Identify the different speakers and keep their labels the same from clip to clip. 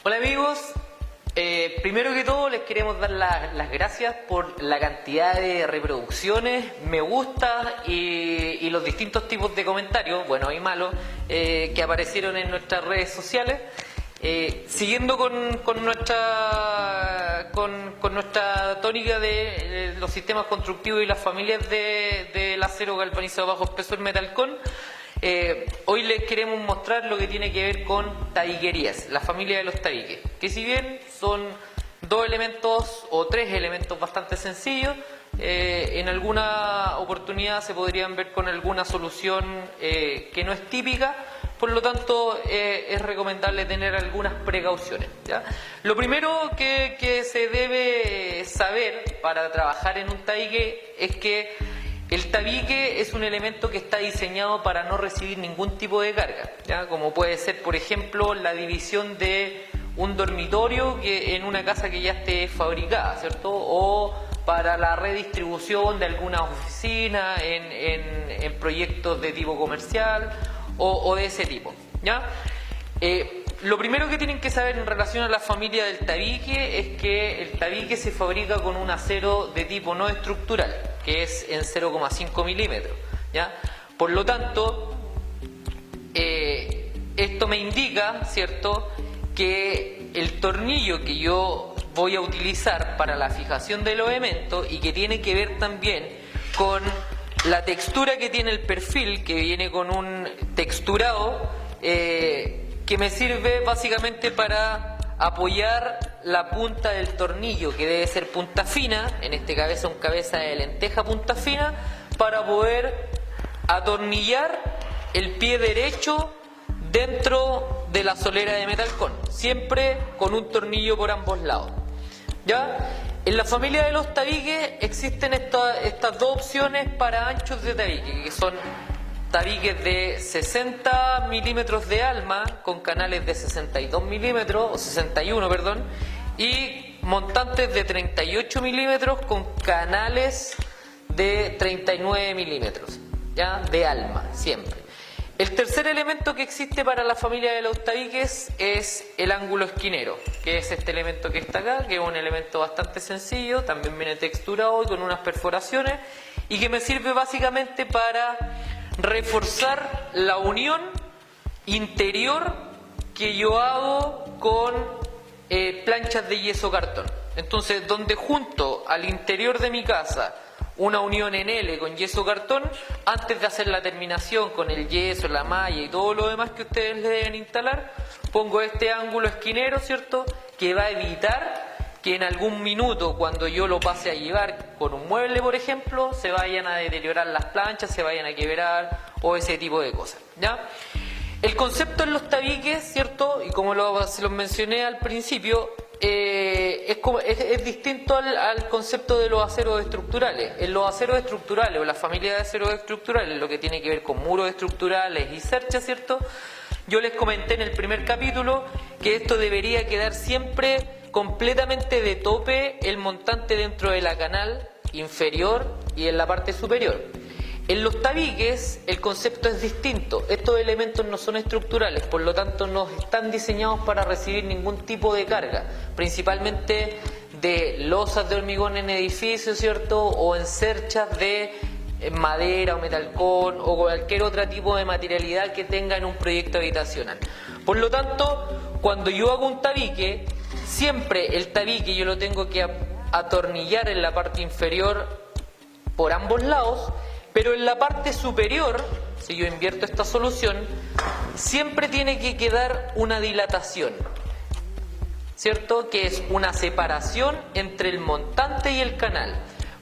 Speaker 1: Hola amigos, primero que todo les queremos dar las gracias por la cantidad de reproducciones, me gusta y los distintos tipos de comentarios, buenos y malos, que aparecieron en nuestras redes sociales. Siguiendo con nuestra tónica de los sistemas constructivos y las familias del acero galvanizado bajo espesor metalcón, hoy les queremos mostrar lo que tiene que ver con tabiquerías, la familia de los tabiques, que si bien son dos elementos o tres elementos bastante sencillos, en alguna oportunidad se podrían ver con alguna solución que no es típica. Por lo tanto, es recomendable tener algunas precauciones, ¿ya? Lo primero que se debe saber para trabajar en un tabique es que el tabique es un elemento que está diseñado para no recibir ningún tipo de carga, ¿ya? Como puede ser, por ejemplo, la división de un dormitorio en una casa que ya esté fabricada, ¿cierto? O para la redistribución de algunas oficinas en proyectos de tipo comercial o de ese tipo, ¿ya? Lo primero que tienen que saber en relación a la familia del tabique es que el tabique se fabrica con un acero de tipo no estructural, que es en 0,5 milímetros, ¿ya? Por lo tanto, esto me indica, ¿cierto?, que el tornillo que yo voy a utilizar para la fijación de los elementos y que tiene que ver también con la textura que tiene el perfil, que viene con un texturado que me sirve básicamente para apoyar la punta del tornillo, que debe ser punta fina, en este caso un cabeza de lenteja punta fina, para poder atornillar el pie derecho dentro de la solera de metalcón, siempre con un tornillo por ambos lados, ¿ya? En la familia de los tabiques existen estas dos opciones para anchos de tabique, que son tabiques de 60 milímetros de alma con canales de 62 milímetros, o 61, perdón, y montantes de 38 milímetros con canales de 39 milímetros, ¿ya? De alma, siempre. El tercer elemento que existe para la familia de los tabiques es el ángulo esquinero, que es este elemento que está acá, que es un elemento bastante sencillo, también viene texturado y con unas perforaciones, y que me sirve básicamente para reforzar la unión interior que yo hago con planchas de yeso cartón. Entonces, donde junto al interior de mi casa una unión en L con yeso cartón, antes de hacer la terminación con el yeso, la malla y todo lo demás que ustedes le deben instalar, pongo este ángulo esquinero, ¿cierto?, que va a evitar que en algún minuto, cuando yo lo pase a llevar con un mueble, por ejemplo, se vayan a deteriorar las planchas, se vayan a quebrar o ese tipo de cosas, ¿ya? El concepto en los tabiques, ¿cierto?, y como se los mencioné al principio, es distinto al concepto de los aceros estructurales. En los aceros estructurales o la familia de aceros estructurales, lo que tiene que ver con muros estructurales y cerchas, ¿cierto?, yo les comenté en el primer capítulo que esto debería quedar siempre completamente de tope el montante dentro de la canal inferior y en la parte superior. En los tabiques el concepto es distinto. Estos elementos no son estructurales, por lo tanto no están diseñados para recibir ningún tipo de carga, principalmente de losas de hormigón en edificios, ¿cierto?, o en cerchas de madera o metalcón o cualquier otro tipo de materialidad que tenga en un proyecto habitacional. Por lo tanto, cuando yo hago un tabique, siempre el tabique yo lo tengo que atornillar en la parte inferior por ambos lados, pero en la parte superior, si yo invierto esta solución, siempre tiene que quedar una dilatación, ¿cierto?, que es una separación entre el montante y el canal.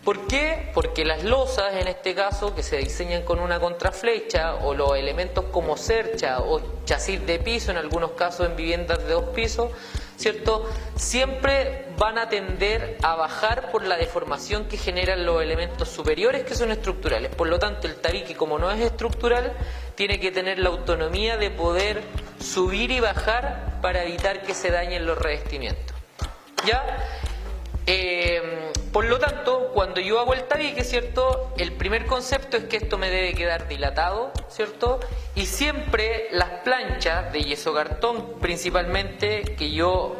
Speaker 1: ¿Por qué? Porque las losas, en este caso, que se diseñan con una contraflecha, o los elementos como cercha o chasis de piso, en algunos casos en viviendas de 2 pisos, ¿cierto?, siempre van a tender a bajar por la deformación que generan los elementos superiores, que son estructurales. Por lo tanto, el tabique, como no es estructural, tiene que tener la autonomía de poder subir y bajar para evitar que se dañen los revestimientos, ¿ya? Por lo tanto, cuando yo hago el tabique, ¿cierto? El primer concepto es que esto me debe quedar dilatado, ¿cierto? Y siempre las planchas de yeso cartón, principalmente, que yo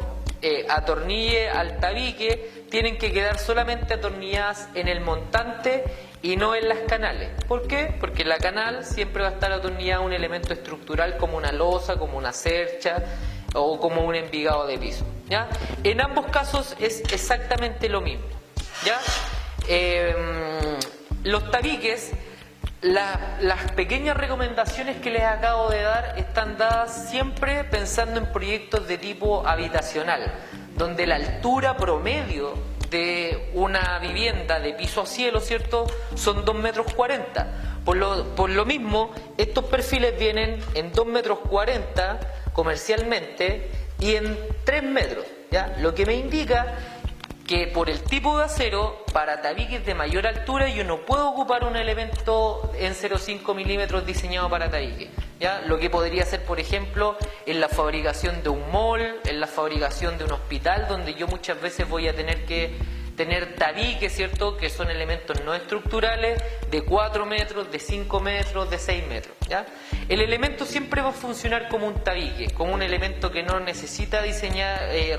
Speaker 1: atornille al tabique, tienen que quedar solamente atornilladas en el montante y no en las canales. ¿Por qué? Porque en la canal siempre va a estar atornillado un elemento estructural como una losa, como una cercha o como un envigado de piso, ¿ya? En ambos casos es exactamente lo mismo, ¿ya? Los tabiques, las pequeñas recomendaciones que les acabo de dar están dadas siempre pensando en proyectos de tipo habitacional, donde la altura promedio de una vivienda de piso a cielo, ¿cierto?, son 2,40 metros. Por lo mismo, estos perfiles vienen en 2,40 metros comercialmente y en 3 metros, ¿ya? Lo que me indica que por el tipo de acero, para tabiques de mayor altura, yo no puedo ocupar un elemento en 0,5 milímetros diseñado para tabique, ¿ya? Lo que podría ser, por ejemplo, en la fabricación de un mall, en la fabricación de un hospital, donde yo muchas veces voy a tener que tener tabiques, ¿cierto?, que son elementos no estructurales de 4 metros, de 5 metros, de 6 metros, ¿ya? El elemento siempre va a funcionar como un tabique, como un elemento que no necesita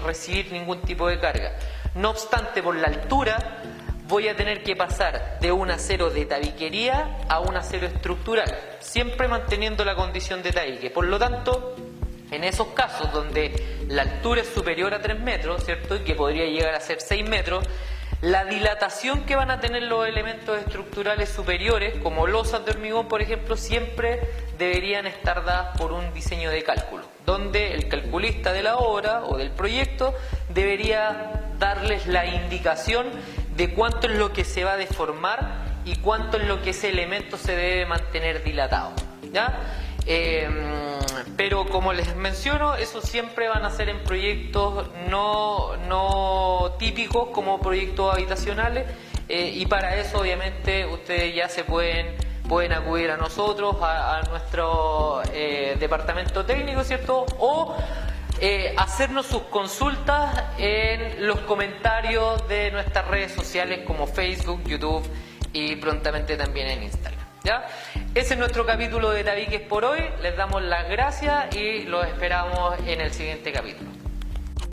Speaker 1: recibir ningún tipo de carga. No obstante, por la altura voy a tener que pasar de un acero de tabiquería a un acero estructural, siempre manteniendo la condición de tabique. Por lo tanto, en esos casos donde la altura es superior a 3 metros, ¿cierto?, y que podría llegar a ser 6 metros, la dilatación que van a tener los elementos estructurales superiores, como losas de hormigón, por ejemplo, siempre deberían estar dadas por un diseño de cálculo, donde el calculista de la obra o del proyecto debería darles la indicación de cuánto es lo que se va a deformar y cuánto es lo que ese elemento se debe mantener dilatado, ¿ya? Pero como les menciono, eso siempre van a ser en proyectos no típicos como proyectos habitacionales, y para eso obviamente ustedes ya pueden acudir a nosotros, a nuestro departamento técnico, ¿cierto? O hacernos sus consultas en los comentarios de nuestras redes sociales como Facebook, YouTube y prontamente también en Instagram, ¿ya? Ese es nuestro capítulo de tabiques por hoy. Les damos las gracias y los esperamos en el siguiente capítulo.